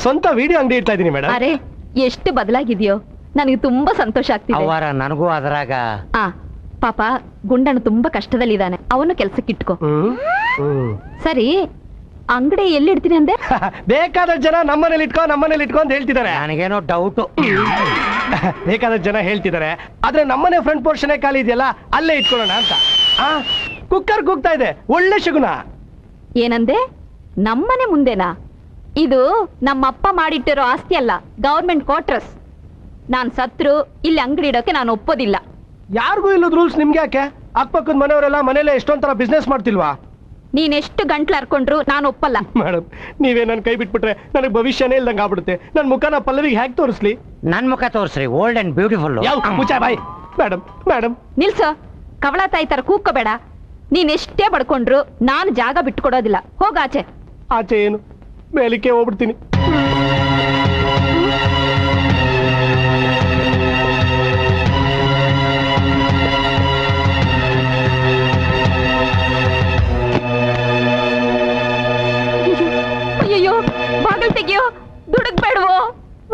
ಸ್ವಂತ ವಿಡಿಯೋ ಅಂಗಡಿ ಇಡ್ತಾ ಇದೀನಿ ಮೇಡಮ್. ಅರೆ ಎಷ್ಟು ಬದಲಾಗಿದೆಯೋ, ನನಗೆ ತುಂಬಾ ಸಂತೋಷ ಆಗ್ತಿದೆ. ನನಗೂ ಅದರಾಗ ಪಾಪ ಗುಂಡಣ್ಣ ತುಂಬಾ ಕಷ್ಟದಲ್ಲಿದ್ದಾನೆ, ಅವನು ಕೆಲ್ಸಕ್ಕೆ ಇಟ್ಕೋ. ಸರಿ, ಅಂಗಡಿ ಎಲ್ಲಿ ಇಡ್ತೀನಿ ಅಂದೆ? ಬೇಕಾದ ಜನ ನಮ್ಮನೇಲಿ ಇಟ್ಕೊ ಅಂತ ಹೇಳ್ತಿದ್ದಾರೆ. ನನಗೇನೋ ಡೌಟ್. ಬೇಕಾದ ಜನ ಹೇಳ್ತಿದ್ದಾರೆ, ಆದ್ರೆ ನಮ್ಮನೆ ಫ್ರಂಟ್ ಪೋರ್ಷನ್ ಖಾಲಿ ಇದೆಯಲ್ಲ, ಅಲ್ಲೇ ಇಟ್ಕೊಳ್ಳೋಣ ಅಂತ. ಕುಕ್ಕರ್ ಕೂಗ್ತಾ ಇದೆ, ಒಳ್ಳೆ ಶಗುನ. ಏನಂದೆ? ನಮ್ಮನೆ ಮುಂದೆನಾ? ಇದು ನಮ್ಮಪ್ಪ ಮಾಡಿಟ್ಟಿರೋ ಆಸ್ತಿ ಅಲ್ಲ, ಗವರ್ಮೆಂಟ್ ಕ್ವಾರ್ಟರ್ಸ್. ನಾನ್ ಸತ್ರು ಇಲ್ಲಿ ಅಂಗಡಿ ಇಡೋಕೆ ನಾನು ಒಪ್ಪೋದಿಲ್ಲ. ಯಾರಿಗೂ ಇಲ್ಲದ ರೂಲ್ಸ್ ನಿಮ್ಗೆ ಯಾಕೆ? ಅಕ್ಕಪಕ್ಕದ ಮನೆಯವರೆಲ್ಲ ಮನೇಲೆ ಎಷ್ಟೊಂಥರ ಬಿಸ್ನೆಸ್ ಮಾಡ್ತಿಲ್ವಾ? ನೀನೆಷ್ಟು ಗಂಟ್ಲು ಹರ್ಕೊಂಡ್ರು ನಾನು ಒಪ್ಪಲ್ಲ. ಮೇಡಮ್, ನೀವೇ ನನ್ ಕೈ ಬಿಟ್ಬಿಟ್ರೆ ನನಗೆ ಭವಿಷ್ಯನೇ ಇಲ್ದಂಗೆ ಆಗ್ಬಿಡುತ್ತೆ. ನನ್ ಮುಖನ ಪಲ್ಲವಿಗೆ ಹ್ಯಾಕ್ ತೋರಿಸ್ಲಿ? ನನ್ ಮುಖ ತೋರಿಸ್ರಿ, ಓಲ್ಡ್ ಅಂಡ್ ಬ್ಯೂಟಿಫುಲ್. ಮುಚ್ಚಾ ಬಾಯ್. ಮೇಡಮ್ ನಿಲ್ಸೋ, ಕವಳ ತಾಯಿ ತರ ಕೂಗ್ಕೋಬೇಡ. ನೀನೆಷ್ಟೇ ಬಡ್ಕೊಂಡ್ರು ನಾನು ಜಾಗ ಬಿಟ್ಕೊಡೋದಿಲ್ಲ. ಹೋಗಾಚೆ. ಆಚೆ ಏನು, ಮೇಲಿಕ್ಕೆ ಹೋಗ್ಬಿಡ್ತೀನಿ. ಅಯ್ಯಯ್ಯೋ, ಬಾಗಿಲು ತೆಗಿಯೋ, ದುಡುಕ್ಬೇಡವೋ.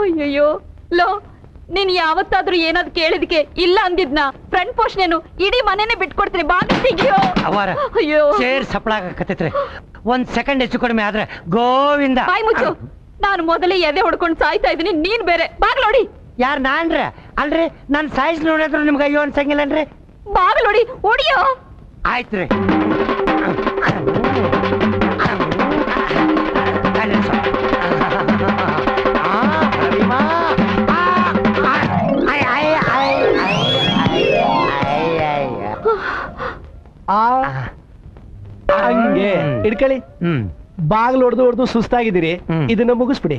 ಅಯ್ಯಯ್ಯೋ, ಲೋ, ನೀನ್ ಯಾವತ್ತಾದ್ರೂ ಏನಾದ್ರು ಕೇಳಿದ್ಕೆ ಇಲ್ಲ ಅಂದಿದ್ನ? ಫ್ರಂಟ್ ಪೋರ್ಷನ್ ಇಡೀ ಮನೆನೇ ಬಿಟ್ಕೊಡ್ತೀನಿ, ಬಾಗಿಲು ತೆಗಿಯೋ. ಅಯ್ಯೋ, ಸೇರ್ ಸಪ್ಪಳಾಗತ್ತೈತ್ರಿ. ಒಂದ್ ಸೆಕೆಂಡ್ ಹೆಚ್ಚು ಕಡಿಮೆ ಆದ್ರೆ ಗೋವಿಂದ. ಬಾಯ್ ಮುಚ್ಚು. ನಾನು ಮೊದಲೇ ಎದೆ ಹೊಡ್ಕೊಂಡು ಸಾಯ್ತಾ ಇದೀನಿ, ನೀನ್ ಬೇರೆ. ಬಾಗ್ಲೋಡಿ. ಯಾರ್ ನಾನ್ರ? ಅಲ್ರಿ, ನನ್ ಸೈಜ್ ನೋಡಿದ್ರು ನಿಮ್ಗೆ ಅಯ್ಯೋ ಅನ್ಸಂಗಿಲ್ಲನ್ರಿ? ಬಾಗ್ಲೋಡಿ, ಹೊಡಿಯೋ. ಆಯ್ತ್ರಿ. ಹಂಗೆ ಇಡ್ಕೊಳ್ಳಿ. ಬಾಗ್ಲು ಹೊಡೆದು ಸುಸ್ತಾಗಿದ್ದೀರಿ, ಇದನ್ನ ಮುಗಿಸ್ಬಿಡಿ.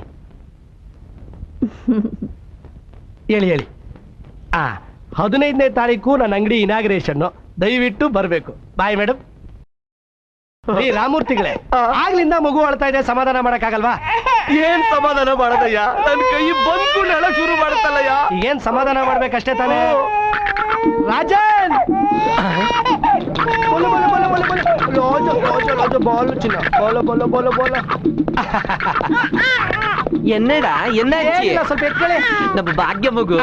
ಹೇಳಿ 15ನೇ ತಾರೀಕು ನನ್ನ ಅಂಗಡಿ ಇನಾಗ್ರೇಷನ್, ದಯವಿಟ್ಟು ಬರ್ಬೇಕು. Bye madam. ರಾಮೂರ್ತಿಗಳೇ, ಆಗ್ಲಿಂದ ಮಗು ಅಳ್ತಾ ಇದೆ, ಸಮಾಧಾನ ಮಾಡಕ್ಕಾಗಲ್ವಾ? ಏನ್ ಸಮಾಧಾನ ಮಾಡದಯ್ಯ? ನನ್ ಕೈ ಬಂದ್ಕೊಂಡು ಹೇಳ ಶುರು ಮಾಡುತ್ತಲ್ಲಯ್ಯ. ಏನ್ ಸಮಾಧಾನ ಮಾಡ್ಬೇಕಷ್ಟೇ ತಾನೇ? ರಾಜನ್, என்னடா என்னாச்சு? ಸ್ವಲ್ಪ ಎತ್ಕೊಳ್ಳಿ. நம்ம ಭಾಗ್ಯ ಮಗು.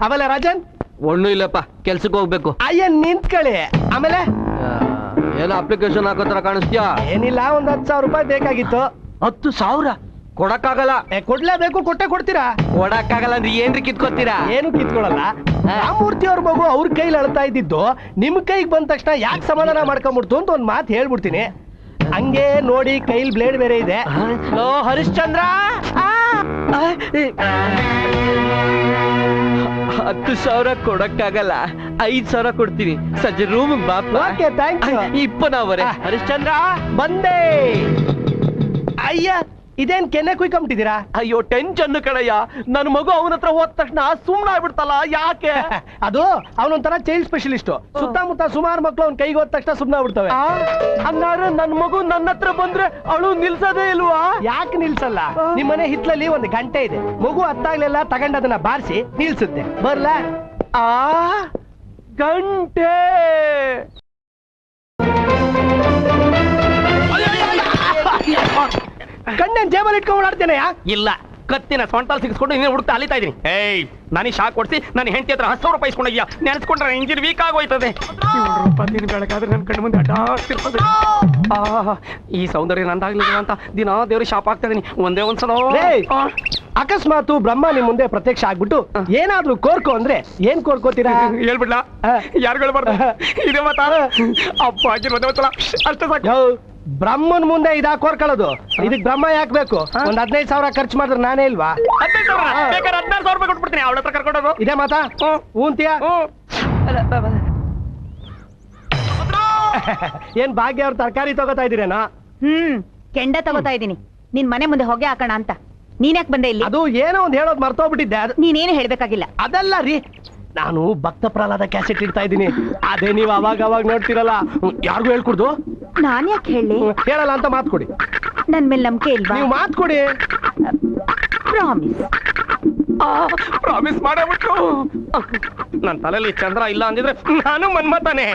ಆಮೇಲೆ ರಾಜನ್, ಒಣ್ಣು ಇಲ್ಲಪ್ಪ, ಕೆಲ್ಸಕ್ಕೆ ಹೋಗ್ಬೇಕು. ಅಯ್ಯ ನಿಂತ್ಕೊಳ್ಳಿ. ಆಮೇಲೆ ಏನೋ ಅಪ್ಲಿಕೇಶನ್ ಹಾಕೋತರ ಕಾಣಿಸ್ತೀಯಾ? ಏನಿಲ್ಲ, ಒಂದ್ 10,000 ರೂಪಾಯಿ ಬೇಕಾಗಿತ್ತು. 10,000 ಕೊಡಕ್ಕಾಗಲ್ಲ. ಕೊಡ್ಲೇಬೇಕು, ಕೊಟ್ಟೆ ಕೊಡ್ತೀರಾ? ಕೊಡಕ್ಕಾಗಲ್ಲ ಅಂದ್ರೆ ಏನ್ರಿ ಕಿತ್ಕೋತೀರಾ? ಏನು ಕಿತ್ಕೊಳಲ್ಲ. ರಾಮೂರ್ತಿ ಅವ್ರ ಮಗು ಅವ್ರ ಕೈಲಿ ಅಳ್ತಾ ಇದ್ದಿದ್ದು ನಿಮ್ ಕೈಗೆ ಬಂದ ತಕ್ಷಣ ಯಾಕೆ ಸಮಾಧಾನ ಮಾಡ್ಕೊಂಡ್ಬಿಡ್ತು ಅಂತ ಒಂದ್ ಮಾತು ಹೇಳ್ಬಿಡ್ತೀನಿ. ಹಂಗೆ ನೋಡಿ, ಕೈಲಿ ಬ್ಲೇಡ್ ಬೇರೆ ಇದೆ. ಲೋ ಹರಿಶ್ಚಂದ್ರ, 10,000 ಕೊಡಕ್ಕಾಗಲ್ಲ, 5,000 ಕೊಡ್ತೀನಿ. ಸಂಜೆ ರೂಮ್ ಬಾಪ. Okay, thanks. ಇಪ್ಪನವರೇ. ಹರಿಶ್ಚಂದ್ರ ಬಂದೆ. ಅಯ್ಯ, ಇದೇನ್ ಕೆನ್ನೆ ಕುಯ್ಕೊಂಬಿಟ್ಟಿದ್ದೀರಾ? ಅಯ್ಯೋ, ಟೆನ್ಷನ್ ಕಣಯ್ಯ. ನನ್ ಮಗು ಅವನ ಹತ್ರ ಹೋದ ತಕ್ಷಣ ಸುಮ್ನ ಆಗ್ಬಿಡ್ತಲ್ಲ, ಯಾಕೆ? ಅದು ಅವನೊಂಥರ ಚೈಲ್ಡ್ ಸ್ಪೆಷಲಿಸ್ಟ್. ಸುತ್ತಮುತ್ತ ಸುಮಾರು ಮಕ್ಳು ಅವ್ನ ಕೈಗೆ ಹೋದ ತಕ್ಷಣ ಸುಮ್ನ ಆಗ್ಬಿಡ್ತವೆ. ಹಂಗಾದ್ರೆ ನನ್ ಮಗು ನನ್ನ ಹತ್ರ ಬಂದ್ರೆ ಅವಳು ನಿಲ್ಸೋದೇ ಇಲ್ವಾ? ಯಾಕೆ ನಿಲ್ಸಲ್ಲ? ನಿಮ್ಮನೆ ಹಿತ್ಲಲ್ಲಿ ಒಂದು ಗಂಟೆ ಇದೆ, ಮಗು ಹತ್ತಾಗ್ಲೆಲ್ಲ ತಗೊಂಡ್ ಅದನ್ನ ಬಾರಿಸಿ ನಿಲ್ಸುತ್ತೆ. ಬರ್ಲಾ? ಗಂಟೆ ಕಣ್ಣನ್ ಜೇಬಲ್ಲಿ ಇಟ್ಕೊಂಡು ಓಡಾಡ್ತೇನೆ. ಇಲ್ಲ, ಕತ್ತಿನ ಸೊಂಟಲ್ ಸಿಗಿಸ್ಕೊಂಡು ನೀನು ಹುಡುಕ್ತಾ ಅಲಿತಾ ಇದೀನಿ. ಏಯ್, ನನಗೆ ಶಾಕ್ ಕೊಡ್ಸಿ ನನ್ನ ಹೆಂಡತಿ ಹತ್ರ 10,000 ರೂಪಾಯಿ ಇಸ್ಕೊಂಡಿದ್ಯಾ? ನೆನೆಸ್ಕೊಂಡ್ರೆ ಇಂಜಿನ್ ವೀಕ್ ಆಗೋಯ್ತದೆ. 700 ರೂಪಾಯಿ ದಿನ ಬೆಳಗಾದ್ರೆ ನನ್ನ ಕಣ್ಣು ಮುಂದೆ ಅಡ್ಡಾಡ್ತಿರ್ತದೆ. ಈ ಸೌಂದರ್ಯ ನಂದಾಗ್ಲಿಲ್ಲ ಅಂತ ದಿನ ದೇವ್ರಿಗೆ ಶಾಪ್ ಆಗ್ತಾ ಇದೀನಿ. ಒಂದೇ ಒಂದ್ಸಲ ಅಕಸ್ಮಾತ್ ಬ್ರಹ್ಮ ನಿಮ್ ಮುಂದೆ ಪ್ರತ್ಯಕ್ಷ ಆಗ್ಬಿಟ್ಟು ಏನಾದ್ರೂ ಕೋರ್ಕೋ ಅಂದ್ರೆ ಏನ್ ಕೋರ್ಕೋತೀರಾ? ಹೇಳ್ಬಿಡ್ಲಾ? ಯಾರು ಹೇಳ್ಬಾರ್ದು. ಇದೇ ಮಾತಾ? ಅಪ್ಪ ಆಗಿರೋದೇ ಒಂದ್ಸಲ ಅಷ್ಟೇ ಸಾಕು. ಬ್ರಹ್ಮನ್ ಮುಂದೆ ಇದಾ ಕೋರ್ಕೊಳ್ಳೋದು? ಇದಕ್ ಬ್ರಹ್ಮ ಯಾಕೆ ಬೇಕು? ಒಂದ್ 15,000 ಖರ್ಚು ಮಾಡಿದ್ರೆ ನಾನೇ ಇಲ್ವಾ? 15,000 ಬೇಕಾದ್ರೆ 16,000 ರೂಪಾಯಿ ಕೊಟ್ಬಿಡ್ತೀನಿ. ಅವಳ ಹತ್ರ ಕರ್ಕೊಂಡೋದು. ಇದೇ ಮಾತಾ? ಊಂತಿಯಾ? ಏನ್ ಭಾಗ್ಯ ಅವ್ರ ತರಕಾರಿ ತಗೋತಾ ಇದೀರೇನಾ? ಕೆಂಡ ತಗೋತಾ ಇದೀನಿ, ನಿನ್ ಮನೆ ಮುಂದೆ ಹೊಗೆ ಹಾಕೋಣ ಅಂತ. ನೀನ್ಯಾಕ್ ಬಂದೆ ಇಲ್ಲಿ? ಅದು ಏನೋ ಒಂದ್ ಹೇಳೋದ್ ಮರ್ತೋಗ್ಬಿಟ್ಟಿದ್ದೆ. ನೀನೇನು ಹೇಳ್ಬೇಕಾಗಿಲ್ಲ. ಅದಲ್ಲ ರೀ, ನಾನು ಭಕ್ತ ಪ್ರಹ್ಲಾದ ಕ್ಯಾಸೆಟ್ ಇಡ್ತಾ ಇದ್ದೀನಿ. ಅದೇ ನೀವು ಅವಾಗ ನೋಡ್ತಿರಲ್ಲ. ಯಾರಿಗೂ ಹೇಳ್ಕೊಡ್ದು? ನಾನ್ ಯಾಕೆ ಹೇಳಿ? ಹೇಳಲ್ಲ ಅಂತ ಮಾತು ಕೊಡಿ. ನನ್ ಮೇಲೆ ನಂಬಿಕೆ ಇಲ್ವಾ? ನೀವು ಮಾತು ಕೊಡಿ. ಪ್ರಾಮಿಸ್. ಪ್ರಾಮಿಸ್ ಮಾಡಬಿಟ್ಟು ನನ್ನ ತಲೆಯಲ್ಲಿ ಚಂದ್ರ ಇಲ್ಲ ಅಂದಿದ್ರೆ ನಾನು ಮನ್ಮತಾನೆ.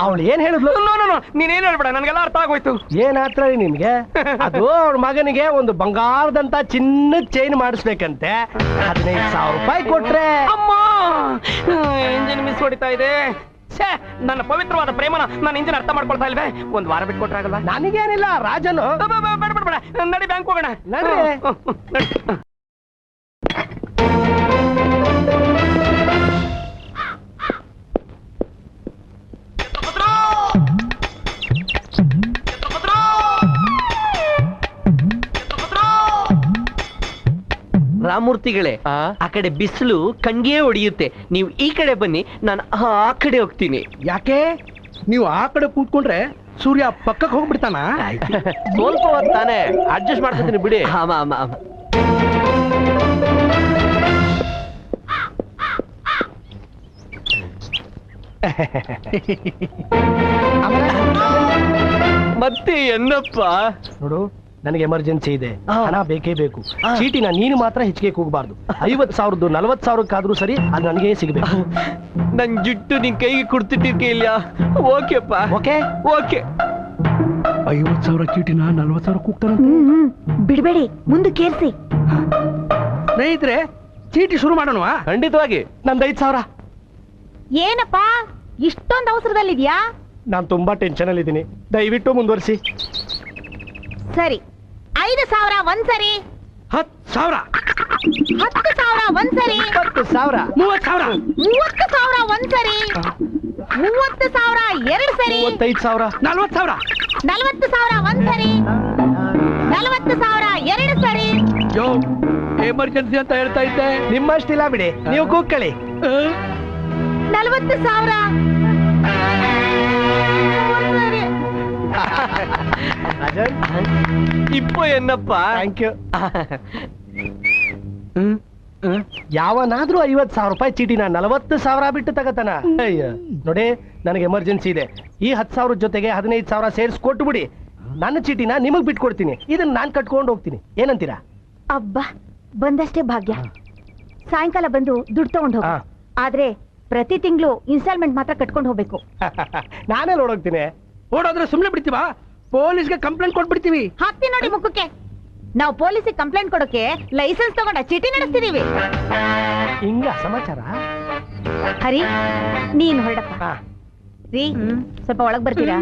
ಅವಳು ಏನ್ ಹೇಳಿದ್ಲು? ನೀನೇನ್ ಹೇಳ್ಬೇಡ, ನನ್ಗೆಲ್ಲ ಅರ್ಥ ಆಗೋಯ್ತು. ಏನ್ ಆತ್ರ ನಿಮ್ಗೆ? ಅದು ಅವ್ರ ಮಗನಿಗೆ ಒಂದು ಬಂಗಾರದಂತ ಚಿನ್ನದ ಚೈನ್ ಮಾಡಿಸ್ಬೇಕಂತೆ. 15,000 ರೂಪಾಯಿ ಕೊಟ್ರೆ. ಅಮ್ಮ, ಇಂಜಿನ್ ಮಿಸ್ ಹೊಡಿತಾ ಇದೆ. ನನ್ನ ಪವಿತ್ರವಾದ ಪ್ರೇಮನ ನನ್ನ ಇಂಜಿನ್ ಅರ್ಥ ಮಾಡ್ಕೊಳ್ತಾ ಇಲ್ವೇ? ಒಂದ್ ವಾರ ಬಿಟ್ಟು ಕೊಟ್ರೆ ಆಗಲ್ಲ? ನನಗೇನಿಲ್ಲ, ರಾಜನು. ಬೇಡ, ನಡಿ ಬ್ಯಾಂಕ್ ಹೋಗೋಣ. ನಡಿ. ರಾಮೂರ್ತಿಗಳೇ, ಆ ಕಡೆ ಬಿಸಿಲು ಕಣ್ಗೆ ಹೊಡೆಯುತ್ತೆ. ನೀವು ಈ ಕಡೆ ಬನ್ನಿ, ನಾನು ಆ ಕಡೆ ಹೋಗ್ತೀನಿ. ಯಾಕೆ? ನೀವು ಆ ಕಡೆ ಕೂತ್ಕೊಂಡ್ರೆ ಸೂರ್ಯ ಪಕ್ಕಕ್ಕೆ ಹೋಗ್ಬಿಡ್ತಾನ. ಸ್ವಲ್ಪ ಹೊತ್ತು ತಾನೇ ಅಡ್ಜಸ್ಟ್ ಮಾಡ್ಕೊತೀನಿ ಬಿಡಿ. ಆಮ ಆಮ ಆಮ. ಮತ್ತೆ ಏನಪ್ಪ? ನೋಡು, ನನಗೆ ಎಮರ್ಜೆನ್ಸಿ ಇದೆ, ಹಣ ಬೇಕೇ ಬೇಕು. ಚೀಟಿನ ನೀನು ಮಾತ್ರ ಹೆಚ್ಚಿಗೆ ಕೂಗಬಾರ್ದು. 50,000 40,000ಕ್ಕಾದ್ರೂ ಸರಿ, ಅದು ನನಗೆ ಸಿಗಬೇಕು. ನನ್ ಜುಟ್ಟು ನಿನ್ ಕೈಗೆ ಕೊಡ್ತಿಟ್ಟಿರ್ಕಿಲ್ಲ. ಓಕೆಪ್ಪ, ಓಕೆ ಓಕೆ. 50,000 ಚೀಟಿನ 40,000 ಕೂಗ್ತಾರ. ಬಿಡ್ಬೇಡಿ, ಮುಂದಕ್ಕೇರ್ಸಿ. ಸ್ನೇಹಿತರೆ, ಚೀಟಿ ಶುರು ಮಾಡೋಣವಾ? ಖಂಡಿತವಾಗಿ. ನಂದು 5,000. ಏನಪ್ಪಾ ಇಷ್ಟೊಂದು ಅವಸರದಲ್ಲಿದ್ಯಾ? ನಾನು ತುಂಬಾ ಟೆನ್ಷನ್ ಅಲ್ಲಿ ಇದ್ದೀನಿ, ದಯವಿಟ್ಟು ಮುಂದುವರಿಸಿ. ಸರಿ, 5,000 ಒಂದ್ಸರಿ, 10,000, 10,000 ಒಂದ್ಸರಿ, 20,000, 30,000, 30,000 ಒಂದ್ಸರಿ, 30,000 ಎರಡು ಸರಿ, 35,000, 40,000, 40,000 ಒಂದ್ಸರಿ, 40,000 ಎರಡು ಸರಿ. ಎಮರ್ಜೆನ್ಸಿ ಅಂತ ಹೇಳ್ತಾ ಇದ್ದೆ. ನಿಮ್ಮಷ್ಟಿಲ್ಲ ಬಿಡಿ, ನೀವು ಕೂಕ್ಕಳಿ. 40,000 ರಾಜನ್, ಇಪ್ಪ ಏನಪ್ಪ? Thank you. ಯಾವನಾದ್ರೂ 50,000 ರೂಪಾಯಿ ಚೀಟಿನ 40,000 ಬಿಟ್ಟು ತಗತಾನ? ಅಯ್ಯ ನೋಡಿ, ನನಗೆ ಎಮರ್ಜೆನ್ಸಿ ಇದೆ. ಈ 10,000 ಜೊತೆಗೆ 15,000 ಸೇರಿಸಿ ಕೊಟ್ಟು ಬಿಡಿ. ನನ್ನ ಚೀಟಿನ ನಿಮಗ್ ಬಿಟ್ಕೊಡ್ತೀನಿ. ಇದನ್ನ ನಾನ್ ಕಟ್ಕೊಂಡು ಹೋಗ್ತೀನಿ. ಏನಂತೀರಾ? ಅಬ್ಬಾ, ಬಂದಷ್ಟೇ ಭಾಗ್ಯ. ಸಾಯಂಕಾಲ ಬಂದು ದುಡ್ಡು ತಗೊಂಡು ಹೋಗು. ಆದ್ರೆ ಪ್ರತಿ ತಿಂಗಳು ಇನ್ಸ್ಟಾಲ್ಮೆಂಟ್ ಮಾತ್ರ ಕಟ್ಕೊಂಡು ಹೋಗ್ಬೇಕು. ನಾನೇ ಓಡೋಗ್ತೀನಿ. ಓಡೋದ್ರೆ ಸುಮ್ನೆ ಬಿಡ್ತೀವಾ? ಪೊಲೀಸ್ಗೆ ಕಂಪ್ಲೇಂಟ್ ಕೊಟ್ಬಿಡ್ತೀವಿ. ಹಾಕ್ತಿ ನೋಡಿ ಮುಖಕ್ಕೆ. ನಾವು ಪೊಲೀಸಿಗೆ ಕಂಪ್ಲೇಂಟ್ ಕೊಡೋಕೆ ಲೈಸೆನ್ಸ್ ತಗೊಂಡ ಚೀಟಿ ನಡೆಸ್ತಿದೀವಿ. ಹಿಂಗ ಸಮಾಚಾರ? ಹರಿ, ನೀನ್ ಹೊರಡಪ್ಪ. ರೀ, ಸ್ವಲ್ಪ ಒಳಗ್ ಬರ್ತೀರಾ?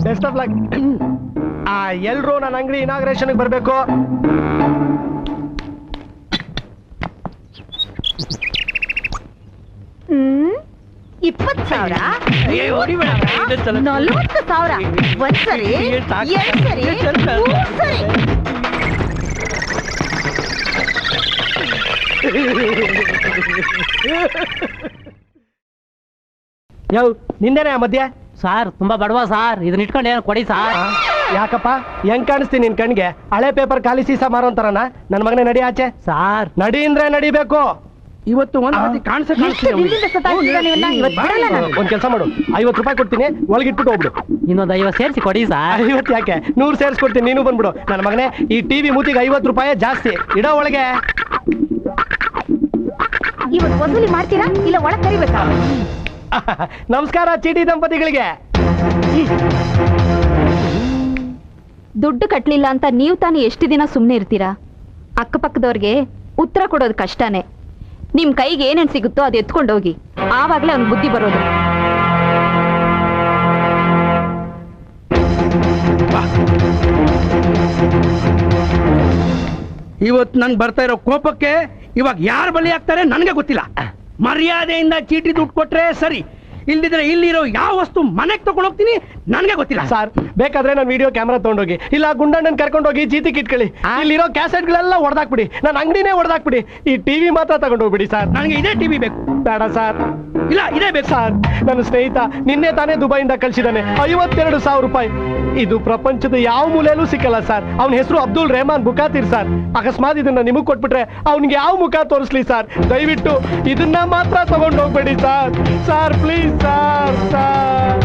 Best of luck. ಎಲ್ರು ನನ್ನ ಅಂಗಡಿ ಇನಾಗ್ರೇಷನ್ ಬರ್ಬೇಕು. ಹ್ಮ್, 20,000, 40,000 ಒಂದ್ಸರಿ, ಎರಡ್ ಸರಿ, ಮೂರ್ ಸರಿ. ಯಾವ ನಿಂದೇನೆ ಮಧ್ಯ? ಸಾರ್ ತುಂಬಾ ಬಡವ ಸಾರ್, ಇದನ್ನ ಇಟ್ಕೊಂಡು ಏನು ಕೊಡಿ ಸಾರ್. ಯಾಕಪ್ಪ ಹೆಂಗ್ ಕಾಣಿಸ್ತೀನಿ ನಿನ್ ಕಣ್ಗೆ? ಹಳೆ ಪೇಪರ್ ಖಾಲಿ ಸೀಸ ಮಾರೋಂತಾರನ? ನನ್ ಮಗನೇ ನಡಿ ಆಚೆ. ಸಾರ್ ನಡಿ ಅಂದ್ರೆ ನಡಿಬೇಕು. ಇವತ್ತು ಒಂದು ಎಷ್ಟು ದಿನದಿಂದ ಸತಾಯಿಸ್ತೀರ ನೀವೆಲ್ಲ? ಇವತ್ತು ಬಿಡಲ್ಲ ನಾನು. ಒಂದ್ ಕೆಲಸ ಮಾಡು, 50 ರೂಪಾಯಿ ಕೊಡ್ತೀನಿ, ಒಳಗಿಟ್ಬಿಟ್ಟು ಹೋಗ್ಬಿಡು. ಇನ್ನೊಂದು 50 ಸೇರಿಸಿ ಕೊಡಿ ಸಾರ್. 50 ಯಾಕೆ, 100 ಸೇರಿಸ್ಕೊಡ್ತೀನಿ, ನೀನು ಬಂದ್ಬಿಡು. ನನ್ನ ಮಗನೇ, ಈ ಟಿವಿ ಮೂತಿಗೆ 50 ರೂಪಾಯಿ ಜಾಸ್ತಿ. ಇಡೋ ಒಳಗೆ. ಇವತ್ತು ವಸೂಲಿ ಮಾಡ್ತೀರಾ ಇಲ್ಲ ಒಳಗ್ ಕರಿಬೇಕಾ? ನಮಸ್ಕಾರ ಚೀಟಿ ದಂಪತಿಗಳಿಗೆ. ದುಡ್ಡು ಕಟ್ಲಿಲ್ಲ ಅಂತ ನೀವು ತಾನೇ ಎಷ್ಟು ದಿನ ಸುಮ್ಮನೆ ಇರ್ತೀರಾ? ಅಕ್ಕಪಕ್ಕದವ್ರಿಗೆ ಉತ್ತರ ಕೊಡೋದು ಕಷ್ಟನೇ. ನಿಮ್ ಕೈಗೆ ಏನೇನ್ ಸಿಗುತ್ತೋ ಅದು ಎತ್ಕೊಂಡೋಗಿ, ಆವಾಗ್ಲೇ ಅವ್ನ್ ಬುದ್ಧಿ ಬರೋದು. ಇವತ್ತು ನನ್ಗೆ ಬರ್ತಾ ಇರೋ ಕೋಪಕ್ಕೆ ಇವಾಗ ಯಾರು ಬಲಿ ಆಗ್ತಾರೆ ನನಗೆ ಗೊತ್ತಿಲ್ಲ. ಮರ್ಯಾದೆಯಿಂದ ಚೀಟಿ ದುಡ್ಡು ಕೊಟ್ರೆ ಸರಿ, ಇಲ್ದಿದ್ರೆ ಇಲ್ಲಿರೋ ಯಾವ ವಸ್ತು ಮನೆಗೆ ತಗೊಂಡು ಹೋಗ್ತೀನಿ ನನಗೆ ಗೊತ್ತಿಲ್ಲ. ಸರ್, ಬೇಕಾದ್ರೆ ನಾನು ವಿಡಿಯೋ ಕ್ಯಾಮ್ರಾ ತಗೊಂಡೋಗಿ, ಇಲ್ಲ ಗುಂಡಣ್ಣನ್ ಕರ್ಕೊಂಡೋಗಿ ಜೀತಿ ಕಿಟ್ಕೊಳ್ಳಿ. ಇಲ್ಲಿರೋ ಕ್ಯಾಸೆಟ್ಗಳೆಲ್ಲ ಹೊಡೆದಾಕ್ಬಿಡಿ, ನನ್ನ ಅಂಗಡಿನೇ ಹೊಡೆದಾಕ್ಬಿಡಿ. ಈ ಟಿವಿ ಮಾತ್ರ ತಗೊಂಡೋಗ್ಬಿಡಿ ಸರ್. ನನಗೆ ಇದೇ ಟಿವಿ ಬೇಕು. ಬೇಡ ಸರ್. ಇಲ್ಲ, ಇದೇ ಬೇಕು ಸರ್. ನನ್ನ ಸ್ನೇಹಿತ ನಿನ್ನೆ ತಾನೇ ದುಬೈಯಿಂದ ಕಳ್ಸಿದಾನೆ 52,000 ರೂಪಾಯಿ. ಇದು ಪ್ರಪಂಚದ ಯಾವ ಮೂಲೆಯಲ್ಲೂ ಸಿಕ್ಕಲ್ಲ ಸರ್. ಅವನ ಹೆಸರು ಅಬ್ದುಲ್ ರೆಹಮಾನ್ ಬುಕಾತಿರ್ ಸರ್. ಅಕಸ್ಮಾತ್ ಇದನ್ನ ನಿಮಗ್ ಕೊಟ್ಬಿಟ್ರೆ ಅವ್ನಿಗೆ ಯಾವ ಮುಖ ತೋರಿಸ್ಲಿ ಸರ್? ದಯವಿಟ್ಟು ಇದನ್ನ ಮಾತ್ರ ತಗೊಂಡು ಹೋಗ್ಬೇಡಿ sir. Sir please sir. Sir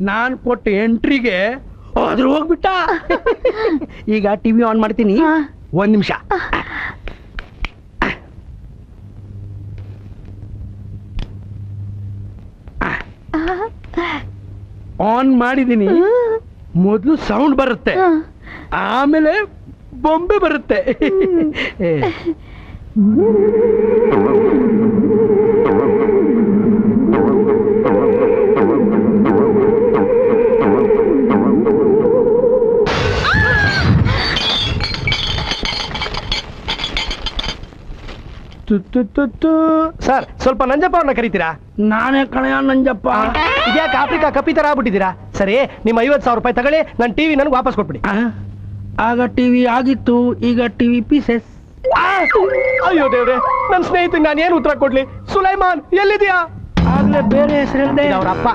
ನಾನ್ ಕೊಟ್ಟ ಎಂಟ್ರಿಗೆ ಅದ್ರ ಹೋಗ್ಬಿಟ್ಟ. ಈಗ ಟಿವಿ ಆನ್ ಮಾಡ್ತೀನಿ, ಹಾ. 1 ನಿಮಿಷ. ಆನ್ ಮಾಡಿದೀನಿ. ಮೊದಲು ಸೌಂಡ್ ಬರುತ್ತೆ, ಆಮೇಲೆ ಬೊಂಬೆ ಬರುತ್ತೆ. ಸರ್, ಸ್ವಲ್ಪ ನಂಜಪ್ಪ ಅವ್ರನ್ನ ಕರಿತೀರಾ? ನಾನೇ ಕಣಯ ನಂಜಪ್ಪ. ಇದ್ಯಾಕೆ ಆಫ್ರಿಕಾ ಕಪ್ಪಿ ತರ ಆಗ್ಬಿಟ್ಟಿದ್ದೀರಾ? ಸರಿ, ನಿಮ್ಮ 50,000 ರೂಪಾಯಿ ತಗೊಳ್ಳಿ, ನನ್ನ ಟಿವಿ ನನಗೆ ವಾಪಸ್ ಕೊಟ್ಬಿಡಿ. ಆಗ ಟಿವಿ ಆಗಿತ್ತು, ಈಗ ಟಿವಿ ಪೀಸಸ್. ಅಯ್ಯೋ ದೇವ್ರೆ, ನನ್ನ ಸ್ನೇಹಿತರಿಗೆ ನಾನು ಏನು ಉತ್ತರ ಕೊಡ್ಲಿ? ಸುಲೈಮಾನ್ ಎಲ್ಲಿದ್ಯಾ? ಆಗ್ಲೇ ಬೇರೆ ಹೆಸರಿಲ್ಲದೆ ಅವ್ರ ಅಪ್ಪ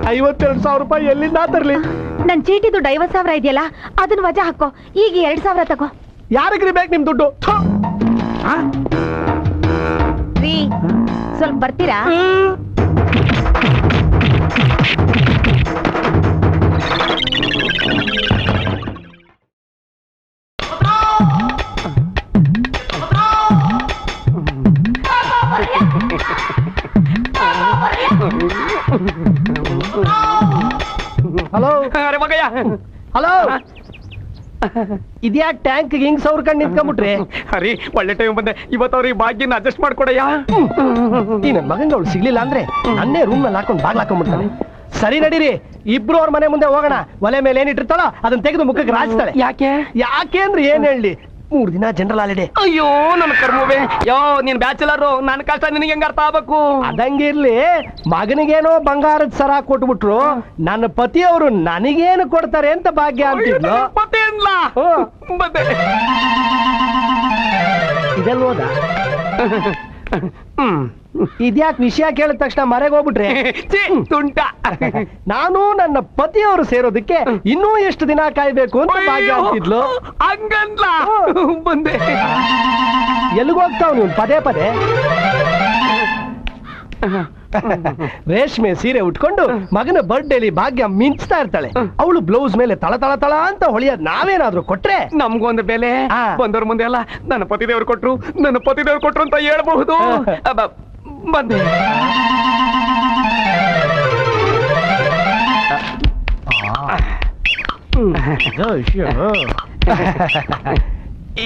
52,000 ರೂಪಾಯಿ ಎಲ್ಲಿಂದ ತರ್ಲಿ? ನನ್ ಚೀಟಿ ದುಡ್ಡು 50,000 ಇದೆಯಲ್ಲ, ಅದನ್ನ ವಜಾ ಹಾಕೋ. ಈಗ 2,000 ತಗೋ. ಯಾರಿಗ್ರಿ ಬೇಕು ನಿಮ್ ದುಡ್ಡು? ಥು. ರೀ, ಸ್ವಲ್ಪ ಬರ್ತೀರಾ? ಹಲೋ, ಅರೆ ಮಗಯ್ಯ, ಹಲೋ, ಇದ್ಯಾಕ್ ಟ್ಯಾಂಕ್ ಹಿಂಗ್ ಸೌರ್ಕಂಡ್ ನಿಂತ್ಕೊಂಡ್ಬಿಟ್ರಿ? ಅರಿ ಒಳ್ಳೆ ಟೈಮ್ ಬಂದೆ. ಇವತ್ತು ಅವ್ರಿಗೆ ಭಾಗ್ಯನ ಅಡ್ಜಸ್ಟ್ ಮಾಡ್ಕೊಡಯ್ಯ. ಈ ನನ್ ಮಗಂಗ ಅವಳು ಸಿಗ್ಲಿಲ್ಲ ಅಂದ್ರೆ ನನ್ನೇ ರೂಮ್ ನಲ್ಲಿ ಹಾಕೊಂಡು ಬಾಗ್ಲ ಹಾಕೊಂಡ್ಬಿಡ್ತಾನೆ. ಸರಿ ನಡೀರಿ, ಇಬ್ರು ಅವ್ರ ಮನೆ ಮುಂದೆ ಹೋಗೋಣ. ಒಲೆ ಮೇಲೆ ಏನಿಟ್ಟಿರ್ತಾಳೋ ಅದನ್ನ ತೆಗೆದು ಮುಖಕ್ಕೆ ರಾಜ್ತಾಳೆ. ಯಾಕೆ ಅಂದ್ರೆ ಏನ್ ಹೇಳಿ, 3 ದಿನ ಜನರಲ್ ಹಾಲಿಡೇ. ಅಯ್ಯೋ ನನ್ನ ಕರ್ಮವೇ, ಯೋ ನೀನ್ ಬ್ಯಾಚುಲರು, ನನ್ನ ಕಷ್ಟ ನಿನಗೆ ಹೆಂಗ ಅರ್ಥ ಆಗ್ಬೇಕು? ಅದಂಗಿರ್ಲಿ, ಮಗನಿಗೇನೋ ಬಂಗಾರದ ಸರ ಕೊಟ್ಬಿಟ್ರು, ನನ್ನ ಪತಿಯವರು ನನಗೇನು ಕೊಡ್ತಾರೆ ಅಂತ ಭಾಗ್ಯ ಅಂತಿದ್ಲು. ಮತ್ತೆ ಏನ್ಲ? ಮತ್ತೆ ಇದೆಲ್ಲೋದ? ಇದ್ಯಾಕ್ ವಿಷಯ ಕೇಳಿದ ತಕ್ಷಣ ಮರೆಗೆ ಹೋಗ್ಬಿಟ್ರೆ? ತುಂಟ. ನಾನು ನನ್ನ ಪತಿಯವರು ಸೇರೋದಕ್ಕೆ ಇನ್ನೂ ಎಷ್ಟು ದಿನ ಕಾಯ್ಬೇಕು ಅಂತ ಭಾಗ್ಯ ಅಂತಿದ್ಲು. ಹಂಗಂದ್ಲ ಬಂದೆ. ಎಲ್ಲಿಗೋಗ್ತಾವ್ ನೀವು ಪದೇ ಪದೇ? ರೇಷ್ಮೆ ಸೀರೆ ಉಟ್ಕೊಂಡು ಮಗನ ಬರ್ಡೇಲಿ ಭಾಗ್ಯ ಮಿಂಚ್ತಾ ಇರ್ತಾಳೆ. ಅವಳು ಬ್ಲೌಸ್ ಮೇಲೆ ತಳ ತಳ ತಳ ಅಂತ ಹೊಳಿಯೋದ್ ನಾವೇನಾದ್ರೂ ಕೊಟ್ರೆ ನಮ್ಗೊಂದು ಬೆಲೆ. ಬಂದವ್ರ ಮುಂದೆ ಅಲ್ಲ, ನನ್ನ ಪತಿದೇವ್ರು ಕೊಟ್ರು, ನನ್ನ ಪತಿದೇವ್ರು ಕೊಟ್ರು ಅಂತ ಹೇಳ್ಬಹುದು. ಬಂದೆ.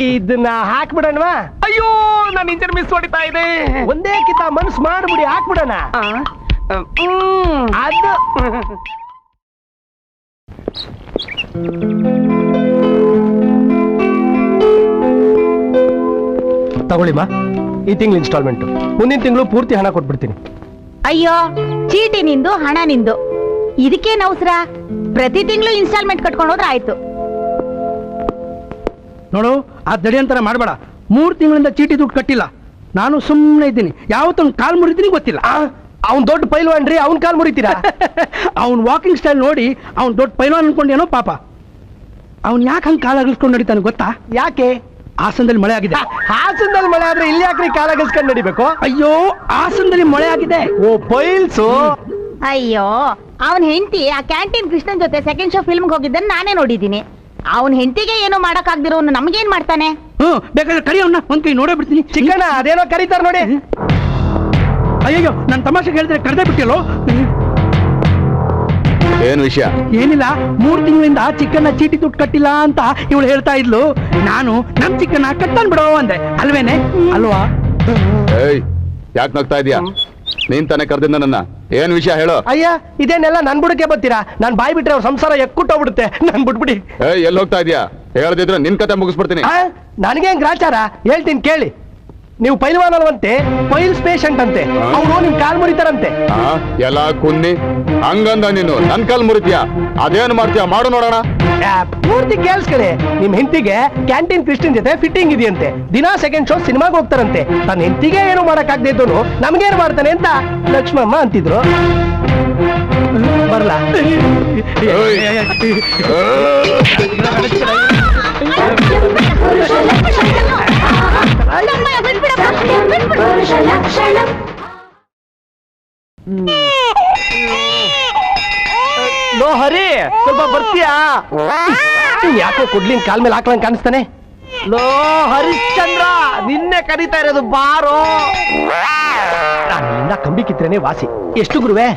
ಇದನ್ನ ಹಾಕ್ಬಿಡಣ್ವಾ? ಅಯ್ಯೋ, ನನ್ನ ಇಂಜಿನ್ ಮಿಸ್ ಹೊಡಿತಾ ಇದೆ. ಒಂದೇ ಕಿತ ಮನ್ಸು ಮಾಡ್ಬಿಡಿ, ಹಾಕ್ಬಿಡಣ. ಅದು ತಗೊಳ್ಳಿಮ್ಮ, ಈ ತಿಂಗಳು ಇನ್ಸ್ಟಾಲ್ಮೆಂಟ್. ಮುಂದಿನ ತಿಂಗಳು ಪೂರ್ತಿ ಹಣ ಕೊಟ್ಬಿಡ್ತೀನಿ. ಅಯ್ಯೋ, ಚೀಟಿ ನಿಂದು, ಹಣ ನಿಂದು, ಇದಕ್ಕೇನು ಅವಸರ? ಪ್ರತಿ ತಿಂಗಳು ಇನ್ಸ್ಟಾಲ್ಮೆಂಟ್ ಕಟ್ಕೊಂಡು ಹೋದ್ರೆ ಆಯ್ತು. ನೋಡು, ಆ ದಡಿಯಂತರ ಮಾಡಬೇಡ. 3 ತಿಂಗಳಿಂದ ಚೀಟಿ ದುಡ್ಡು ಕಟ್ಟಿಲ್ಲ. ನಾನು ಸುಮ್ಮನೆ ಇದ್ದೀನಿ. ಯಾವತ್ತೊಂದು ಕಾಲ್ ಮುರಿತೀನಿ ಗೊತ್ತಿಲ್ಲ. ಅವ್ನ್ ದೊಡ್ಡ ಪೈಲ್ವಾನ್ರಿ, ಅವ್ನ್ ಕಾಲ್ ಮುರಿತೀರಾ? ಅವ್ನ್ ವಾಕಿಂಗ್ ಸ್ಟೈಲ್ ನೋಡಿ ಅವ್ನ್ ದೊಡ್ಡ ಪೈಲ್ವಾನ್ ಅನ್ಕೊಂಡೇನೋ ಪಾಪ. ಅವ್ನ್ ಯಾಕೆ ಹಂಗೆ ಕಾಲ ಅಗಲ್ಸ್ಕೊಂಡು ನಡೀತಾನೆ ಗೊತ್ತಾ? ಯಾಕೆ? ಹಾಸನದಲ್ಲಿ ಮಳೆ ಆಗಿದೆ. ಹಾಸನದಲ್ಲಿ ಮಳೆ ಆದ್ರೆ ಇಲ್ಲಿ ಯಾಕ್ರಿ ಕಾಲಾಗಸ್ಕೊಂಡು ನಡಿಬೇಕು? ಅಯ್ಯೋ, ಹಾಸನದಲ್ಲಿ ಮಳೆ ಆಗಿದೆ. ಓ ಪೈಲ್ಸು. ಅಯ್ಯೋ, ಅವನ್ ಹೆಂಡತಿ ಆ ಕ್ಯಾಂಟೀನ್ ಕೃಷ್ಣನ್ ಜೊತೆ ಸೆಕೆಂಡ್ ಶೋ ಫಿಲ್ಮ್ಗೆ ಹೋಗಿದ್ದನ್ನ ನಾನೇ ನೋಡಿದ್ದೀನಿ. ಅವನ್ ಹೆಂಡತಿಗೆ ಏನೋ ಮಾಡಕ್ ಆಗ್ದಿರೋನು ನಮ್ಗೇನ್ ಮಾಡ್ತಾನೆ? ಬೇಕಾದ್ರೆ ಕರಿ ಅವ್ನ, ಒಂದ್ ಕೈ ನೋಡೇ ಬಿಡ್ತೀನಿ. ಚಿಕ್ಕಣ್ಣ ಅದೇನೋ ಕರೀತಾರ ನೋಡಿ. ಅಯ್ಯೋ, ನನ್ ತಮಾಷೆಗೆ ಹೇಳಿದ್ರೆ ಕರೆದೇ ಬಿಟ್ಟಿಲ್ಲೋ. ಏನ್ ವಿಷಯ? ಏನಿಲ್ಲ, 3 ತಿಂಗಳಿಂದ ಚಿಕ್ಕನ್ನ ಚೀಟಿ ದುಡ್ಡು ಕಟ್ಟಿಲ್ಲ ಅಂತ ಇವಳು ಹೇಳ್ತಾ ಇದ್ಲು. ನಾನು ನಮ್ ಚಿಕ್ಕನ್ನ ಕಟ್ಟನ್ ಬಿಡೋ ಅಂದೆ. ಅಲ್ವೇನೆ? ಅಲ್ವಾ? ಏಯ್, ಯಾಕೆ ನಗ್ತಾ ಇದೀಯಾ? ನೀನ್ ತಾನೇ ಕರ್ದಿಂದ ನನ್ನ. ಏನ್ ವಿಷಯ ಹೇಳು? ಅಯ್ಯ, ಇದೇನೆಲ್ಲ ನನ್ ಬುಡಕ್ಕೆ ಬರ್ತೀರಾ? ನಾನ್ ಬಾಯ್ ಬಿಟ್ರೆ ಅವ್ರ ಸಂಸಾರ ಎಕ್ಕುಟ್ಟೋಗ್ಬಿಡುತ್ತೆ. ನನ್ ಬಿಟ್ಬಿಡಿ. ಏಯ್, ಎಲ್ಲಿ ಹೋಗ್ತಾ ಇದೀಯಾ? ಹೇಳ್ದಿದ್ರೆ ನಿನ್ ಕತೆ ಮುಗಿಸ್ಬಿಡ್ತೀನಿ. ನನಗೇನ್ ಗ್ರಾಚಾರ? ಹೇಳ್ತೀನಿ ಕೇಳಿ. ನೀವು ಪೈಲ್ವಾನ್ ಅಲ್ವಂತೆ, ಪೈಲ್ಸ್ ಪೇಷಂಟ್ ಅಂತೆ. ಅವ್ರು ನಿಮ್ ಕಾಲ್ ಮುರಿತಾರಂತೆ. ಎಲ್ಲ ಕುನ್ನಿ ಹಂಗಂದ ನೀನು ನನ್ ಕಾಲ್ ಮುರಿತೀಯ? ಅದೇನು ಮಾಡ್ತೀಯ ಮಾಡು ನೋಡೋಣ. ಪೂರ್ತಿ ಕೇಳಿಸ್ಕೊಳ್ಳಿ. ನಿಮ್ ಹೆಂಡತಿಗೆ ಕ್ಯಾಂಟೀನ್ ಕ್ರಿಸ್ಟಿನ್ ಜೊತೆ ಫಿಟ್ಟಿಂಗ್ ಇದೆಯಂತೆ. ದಿನಾ ಸೆಕೆಂಡ್ ಶೋ ಸಿನಿಮಾಗೆ ಹೋಗ್ತಾರಂತೆ. ತನ್ನ ಹೆಂಡತಿಗೆ ಏನು ಮಾಡಕ್ ಆಗದೆ ಇದ್ದೋನು ನಮ್ಗೇನು ಮಾಡ್ತಾನೆ ಅಂತ ಲಕ್ಷ್ಮಮ್ಮ ಅಂತಿದ್ರು. ಬರ್ಲಾ? ಲೋ ಹರಿ ಸ್ವಲ್ಪ ಬರ್ತೀಯಾ? ಯಾಕೋ ಕೊಡ್ಲಿನ್ ಕಾಲ್ ಮೇಲೆ ಹಾಕ್ಲಂಗ್ ಕಾಣಿಸ್ತಾನೆ. ಲೋ ಹರಿಶ್ಚಂದ್ರ ನಿನ್ನೆ ಕರೀತಾ ಇರೋದು ಬಾರೋ. ನಾನಿಂದ ಕಂಬಿ ಕಿತ್ರೇನೆ ವಾಸಿ. ಎಷ್ಟು ಗುರುವೆ?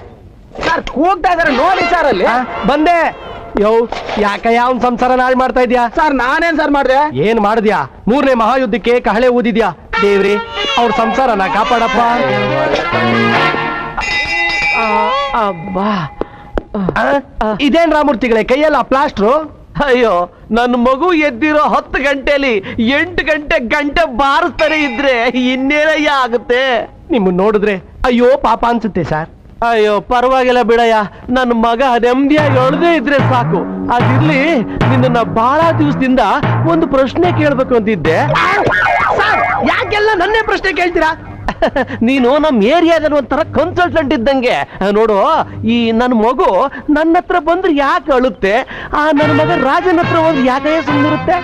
ಸರ್ ಕೂಗ್ತಾ ಇದಾರೆ ನೋಡಿ ಸರ್ ಅಲ್ಲಿ. ಬಂದೆ. ಯೋ ಯಾಕ ಯಾವ ಸಂಸಾರ ನಾಳೆ ಮಾಡ್ತಾ ಇದ್ಯಾ? ಸರ್ ನಾನೇನ್ ಸರ್ ಮಾಡ್ದೆ? ಏನ್ ಮಾಡಿದ್ಯಾ? 3ನೇ ಮಹಾಯುದ್ಧಕ್ಕೆ ಕಹಳೆ ಊದಿದ್ಯಾ? ದೇವ್ರಿ ಅವ್ರ ಸಂಸಾರನ ಕಾಪಾಡಪ್ಪ. ಅಬ್ಬಾ ಇದೇನ್ ರಾಮೂರ್ತಿಗಳೇ ಕೈಯಲ್ಲ ಪ್ಲಾಸ್ಟ್ರು? ಅಯ್ಯೋ ನನ್ನ ಮಗು ಎದ್ದಿರೋ 10 ಗಂಟೆಲಿ 8 ಗಂಟೆ ಬಾರಿಸ್ತಾನೆ ಇದ್ರೆ ಇನ್ನೇನಯ್ಯ ಆಗುತ್ತೆ? ನಿಮ್ಮನ್ನ ನೋಡಿದ್ರೆ ಅಯ್ಯೋ ಪಾಪ ಅನ್ಸುತ್ತೆ ಸರ್. ಅಯ್ಯೋ ಪರವಾಗಿಲ್ಲ ಬಿಡಯ್ಯ, ನನ್ನ ಮಗ ನೆಮ್ಮದಿಯಾಗಿ ಅಳದೇ ಇದ್ರೆ ಸಾಕು. ಅದಿರ್ಲಿ, ನಿನ್ನ ಬಹಳ ದಿವಸದಿಂದ ಒಂದು ಪ್ರಶ್ನೆ ಕೇಳ್ಬೇಕು ಅಂತಿದ್ದೆ. ಯಾಕೆಲ್ಲ ನನ್ನೇ ಪ್ರಶ್ನೆ ಕೇಳ್ತೀರಾ? ನೀನು ನಮ್ಮ ಏರಿಯಾದಲ್ಲಿ ಒಂಥರ ಕನ್ಸಲ್ಟೆಂಟ್ ಇದ್ದಂಗೆ. ನೋಡು, ಈ ನನ್ನ ಮಗು ನನ್ನ ಹತ್ರ ಬಂದ್ರೆ ಯಾಕೆ ಅಳುತ್ತೆ, ಆ ನನ್ನ ಮಗ ರಾಜನ ಹತ್ರ ಒಂದು ಯಾಕೆ ಸುಮ್ಮನಿರುತ್ತೆ?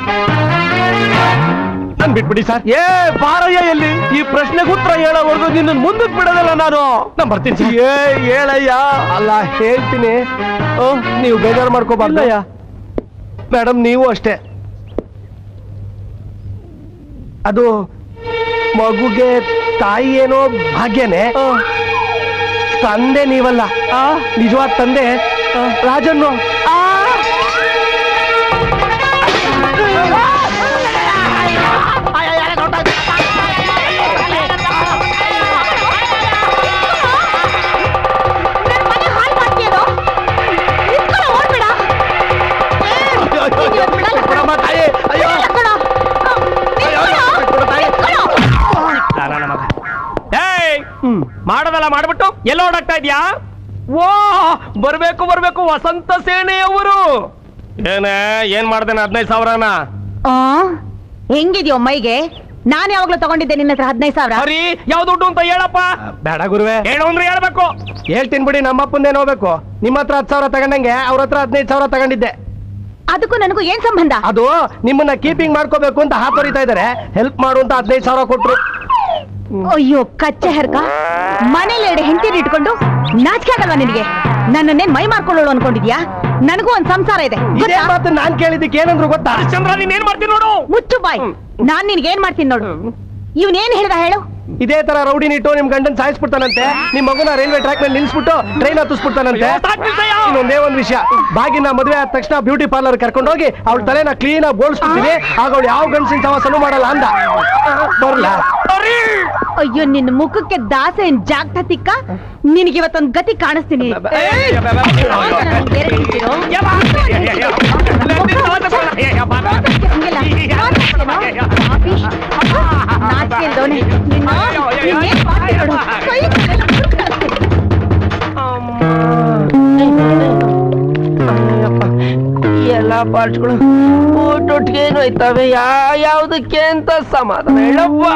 ನನ್ ಬಿಟ್ಬಿಡಿ ಸರ್. ಏ ಬಾರಯ್ಯ, ಎಲ್ಲಿ ಈ ಪ್ರಶ್ನೆಗೆ ಉತ್ತರ ಹೇಳೋವರೆಗೂ ನಿನ್ನ ಮುಂದಕ್ಕೆ ಬಿಡೋದಲ್ಲ ನಾನು. ನಾನ್ ಬರ್ತೀನಿ ಸರ್. ಏ ಹೇಳಯ್ಯ. ಅಲ್ಲ ಹೇಳ್ತೀನಿ, ನೀವು ಬೇಜಾರು ಮಾಡ್ಕೋಬಾರ್ದಯ್ಯ. ಮೇಡಮ್ ನೀವು ಅಷ್ಟೇ. ಅದು ಮಗುಗೆ ತಾಯಿ ಏನೋ ಭಾಗ್ಯನೇ, ತಂದೆ ನೀವಲ್ಲ. ನಿಜವಾದ ತಂದೆ ರಾಜನ್ನು. ಮಾಡೋದಲ್ಲ ಮಾಡ್ಬಿಟ್ಟು ಎಲ್ಲ ಓಡಾಗ್ತಾ ಇದ್ಯಾ? ಓ ಬರ್ಬೇಕು ವಸಂತ ಸೇನೆಯವರು. ಏನ್ ಮಾಡ್ದೇನೆ 15,000ನ? ಹೆಂಗಿದ್ಯೋ ಮೈಗೆ? ನಾನ್ ಯಾವಾಗ್ಲೂ ತಗೊಂಡಿದ್ದೆ ನಿನ್ನ ಹತ್ರ 15,000. ಸರಿ ಯಾವ ದುಡ್ಡು ಅಂತ ಹೇಳಪ್ಪ. ಬೇಡ ಗುರುವೆ, ಹೇಳು ಅಂದ್ರೆ ಹೇಳ್ಬೇಕು. ಹೇಳ್ತೀನಿ ಬಿಡಿ. ನಮ್ಮಪ್ಪಂದೇನು ಹೋಗ್ಬೇಕು? ನಿಮ್ಮ ಹತ್ರ 10,000 ತಗೊಂಡಂಗೆ ಅವ್ರ ಹತ್ರ 15,000 ತಗೊಂಡಿದ್ದೆ. ಅದಕ್ಕೂ ನನಗೂ ಏನ್ ಸಂಬಂಧ? ಅದು ನಿಮ್ಮನ್ನ ಕೀಪಿಂಗ್ ಮಾಡ್ಕೋಬೇಕು ಅಂತ ಹಾತೊರಿತಾ ಇದಾರೆ. ಹೆಲ್ಪ್ ಮಾಡು ಅಂತ 15,000 ಕೊಟ್ರು. ಅಯ್ಯೋ ಕಚ್ಚೆ ಹರ್ಕ, ಮನೇಲಿ 2 ಹೆಂಡತಿ ಇಟ್ಕೊಂಡು ನಾಚಿಕೆ ಆಗಲ್ವಾ ನಿನಗೆ? ನನ್ನನ್ನೇನ್ ಮೈ ಮಾಡ್ಕೊಳ್ಳೋಳು ಅನ್ಕೊಂಡಿದ್ಯಾ? ನನಗೂ ಒಂದ್ ಸಂಸಾರ ಇದೆ. ಇದೇ ಮಾತು ನಾನ್ ಕೇಳಿದ್ದಕ್ಕೆ ಏನಂದ್ರು ಗೊತ್ತಾ? ಚಂದ್ರ ನೀನ್ ಏನ್ ಮಾಡ್ತೀನಿ ನೋಡು. ಮುಚ್ಚು ಬಾಯ್. ನಾನ್ ನಿನ್ಗೆ ಏನ್ ಮಾಡ್ತೀನಿ ನೋಡು. ಇವನೇನ್ ಹೇಳ್ದ ಹೇಳು? ಇದೇ ತರ ರೌಡಿನ ಇಟ್ಟು ನಿಮ್ ಗಂಡನ್ ಸಾಯಿಸ್ಬಿಡ್ತಾನಂತೆ. ನಿಮ್ ಮಗುನ ರೈಲ್ವೆ ಟ್ರ್ಯಾಕ್ ಮೇಲೆ ನಿಲ್ಸ್ಬಿಟ್ಟು ಟ್ರೈನ್ ಹತ್ತಿಸ್ಬಿಡ್ತಾನಂತೆ. ಇನ್ನೊಂದೇ ಒಂದ್ ವಿಷಯ, ಬಾಗಿನ ಮದುವೆ ಆದ ತಕ್ಷಣ ಬ್ಯೂಟಿ ಪಾರ್ಲರ್ ಕರ್ಕೊಂಡು ಹೋಗಿ ಅವಳ ತಲೆನ ಕ್ಲೀನ್ ಆಗಿ ಬೋಳ್ಸ್ಬಿಡ್ತೀನಿ. ಆಗ ಅವಳು ಯಾವ ಗಂಡಸಿನ ಸವಾಸನೂ ಮಾಡಲ್ಲ ಅಂದ. ಬರ್ಲಾ? ಅಯ್ಯೋ ನಿನ್ನ ಮುಖಕ್ಕೆ ದಾಸೆ ಜಾಗ್ತ ತಿಕ್ಕ. ನಿನಗಿವತ್ತೊಂದ್ ಗತಿ ಕಾಣಿಸ್ತೀನಿ. ಎಲ್ಲ ಪಾರ್ಟ್ಸ್ಗಳು ಒಟ್ಟೊಟ್ಟಿಗೆ ಏನು ಹೋಯ್ತವೆ, ಯಾವ್ದಕ್ಕೆ ಅಂತ ಸಮಾಧಾನ ಹೇಳವ್ವ.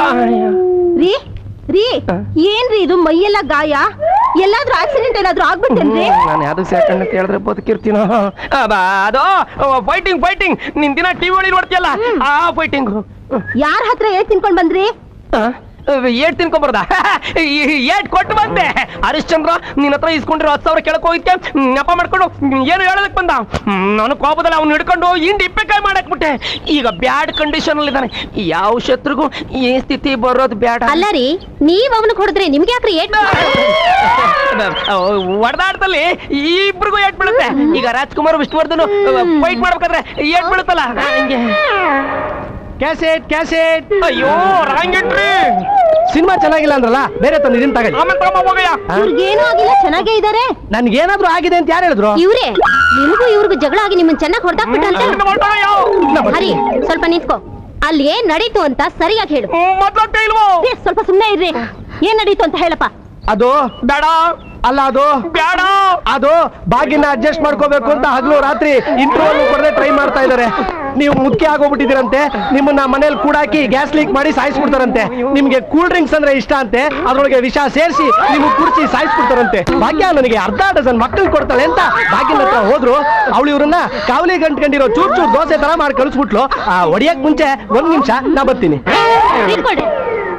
ರೀ ರೀ ಏನ್ರಿ ಇದು? ಮೈಯೆಲ್ಲ ಗಾಯ? ಎಲ್ಲಾದ್ರೂ ಆಕ್ಸಿಡೆಂಟ್ ಏನಾದ್ರೂ ಆಗ್ಬಿಟ್ಟೇನ್ರಿ? ನಾನು ಯಾವ್ದು ಸೇರ್ಕೊಂಡ್ ಅಂತ ಹೇಳಿದ್ರೆ ಬದುಕಿರ್ತೀನೋ. ಅದು ಫೈಟಿಂಗ್ ನಿನ್ ದಿನ ಟಿವಿ ಒಳಗೆ ನೋಡ್ತೀಯಲ್ಲ, ಆ ಫೈಟಿಂಗ್. ಯಾರ ಹತ್ರ ಏಟ್ ತಿನ್ಕೊಂಡ್ ಬಂದ್ರಿ? ಏಟ್ ತಿನ್ಕೊಂಬರ್ದ? ಏಟ್ ಕೊಟ್ಟು ಬಂದೆ. ಹರಿಶ್ಚಂದ್ರ ನಿನ್ನ ಹತ್ರ ಇಸ್ಕೊಂಡಿರೋ 10,000 ಕೆಳಕ್ ಹೋಗಿದ್ಕೆ ನೆಪ ಮಾಡ್ಕೊಂಡು ಏನು ಹೇಳೋದಕ್ ಬಂದ. ನಾನು ಕೋಪದಲ್ಲಿ ಅವ್ನು ಹಿಡ್ಕೊಂಡು ಹಿಂಡಿ ಇಪ್ಪೆಕಾಯಿ ಮಾಡಾಕ್ಬಿಟ್ಟೆ. ಈಗ ಬ್ಯಾಡ್ ಕಂಡೀಷನ್ ಅಲ್ಲಿ ಇದ್ದಾನೆ. ಯಾವ ಶತ್ರುಗೂ ಈ ಸ್ಥಿತಿ ಬರೋದು ಬ್ಯಾಡ. ಅಲ್ಲ ರೀ, ನೀವ್ ಅವನಿಗೆ ಹೊಡೆದ್ರೆ ನಿಮ್ಗೆ ಯಾಕ್ರಿ ಏಟ್? ಹೊಡೆದಾಟದಲ್ಲಿ ಇಬ್ರಿಗೂ ಏಟ್ ಬೀಳುತ್ತೆ. ಈಗ ರಾಜ್ಕುಮಾರ್ ವಿಷ್ಣುವರ್ಧನ್ ಫೈಟ್ ಮಾಡ್ಬೇಕಾದ್ರೆ ಏಟ್ ಬೀಳುತ್ತಲ್ಲ ಹಂಗೆ. ಕ್ಯಾಸೆಟ್. ಅಯ್ಯೋ ರಾಂಗೆಟ್ರಿ, ಸಿನಿಮಾ ಚೆನ್ನಾಗಿಲ್ಲ ಅಂದ್ರಲ್ಲ, ಬೇರೆ ತಂದು ಇದನ್ನ ತಗೊಳ್ಳಿ. ಆಮೇಲೆ ಹೋಗಯ್ಯ. ಇವ್ರಿಗೇನೂ ಆಗಿಲ್ಲ, ಚೆನ್ನಾಗೇ ಇದಾರೆ. ನನ್ಗೇನಾದ್ರೂ ಆಗಿದೆ ಅಂತ ಯಾರು ಹೇಳಿದ್ರು? ಇವ್ರೇ. ನಿಮಗೂ ಇವ್ರಿಗೂ ಜಗಳ ಆಗಿ ನಿಮ್ಮನ್ನ ಚೆನ್ನಾಗಿ ಹೊಡೆದಾಕ್ಬಿಟ್ರಂತೆ. ಹರಿ ಸ್ವಲ್ಪ ನಿಂತ್ಕೋ. ಅಲ್ಲಿ ಏನ್ ನಡೀತು ಅಂತ ಸರಿಯಾಗಿ ಹೇಳು. ಮೊದ್ಲಂತೆ ಇಲ್ವೋ? ಸ್ವಲ್ಪ ಸುಮ್ನೆ ಇರ್ರಿ. ಏನ್ ನಡೀತು ಅಂತ ಹೇಳಪ್ಪ. ಅದು ಬೇಡ. ಅಲ್ಲ, ಅದು ಬೇಡ. ಅದು ಬಾಗಿನ ಅಡ್ಜಸ್ಟ್ ಮಾಡ್ಕೋಬೇಕು ಅಂತ ಹಗಲು ರಾತ್ರಿ ಇಂಟರ್ವಲ್ ಕೊಡದೆ ಟ್ರೈ ಮಾಡ್ತಾ ಇದಾರೆ. ನೀವು ಮುಖ್ಯ ಆಗೋಗ್ಬಿಟ್ಟಿದ್ದೀರಂತೆ. ನಿಮ್ಮನ್ನ ಮನೇಲಿ ಕೂಡಾಕಿ ಗ್ಯಾಸ್ ಲೀಕ್ ಮಾಡಿ ಸಾಯಿಸ್ಬಿಡ್ತಾರಂತೆ. ನಿಮ್ಗೆ ಕೂಲ್ ಡ್ರಿಂಕ್ಸ್ ಅಂದ್ರೆ ಇಷ್ಟ ಅಂತೆ, ಅದ್ರೊಳಗೆ ವಿಷ ಸೇರಿಸಿ ನಿಮ್ಗೆ ಕುಡಿಸಿ ಸಾಯಿಸ್ಬಿಡ್ತಾರಂತೆ. ಭಾಗ್ಯ ನನಗೆ ಅರ್ಧ ಡಜನ್ ಮಕ್ಕಳು ಕೊಡ್ತಾಳೆ ಅಂತ ಬಾಗಿನ ಹತ್ರ ಹೋದ್ರು. ಅವಳು ಇವ್ರನ್ನ ಕಾವಲಿ ಗಂಟ್ಕೊಂಡಿರೋ ಚೂರ್ ದೋಸೆ ತರ ಮಾಡಿ ಕಳಿಸ್ಬಿಟ್ಲು. ಹೊಡಿಯಕ್ ಮುಂಚೆ 1 ನಿಮಿಷ ನಾ ಬರ್ತೀನಿ.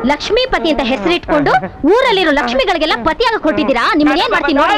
ಲಕ್ಷ್ಮೀಪತಿ ಅಂತ ಹೆಸರಿಟ್ಕೊಂಡು ಊರಲ್ಲಿರೋ ಲಕ್ಷ್ಮಿಗಳಿಗೆಲ್ಲ ಪತಿಯಾಗ ಕೊಟ್ಟಿದ್ದೀರಾ? ನಿಮ್ಗೆ ಏನ್ ಮಾಡ್ತೀನಿ ನೋಡಿ.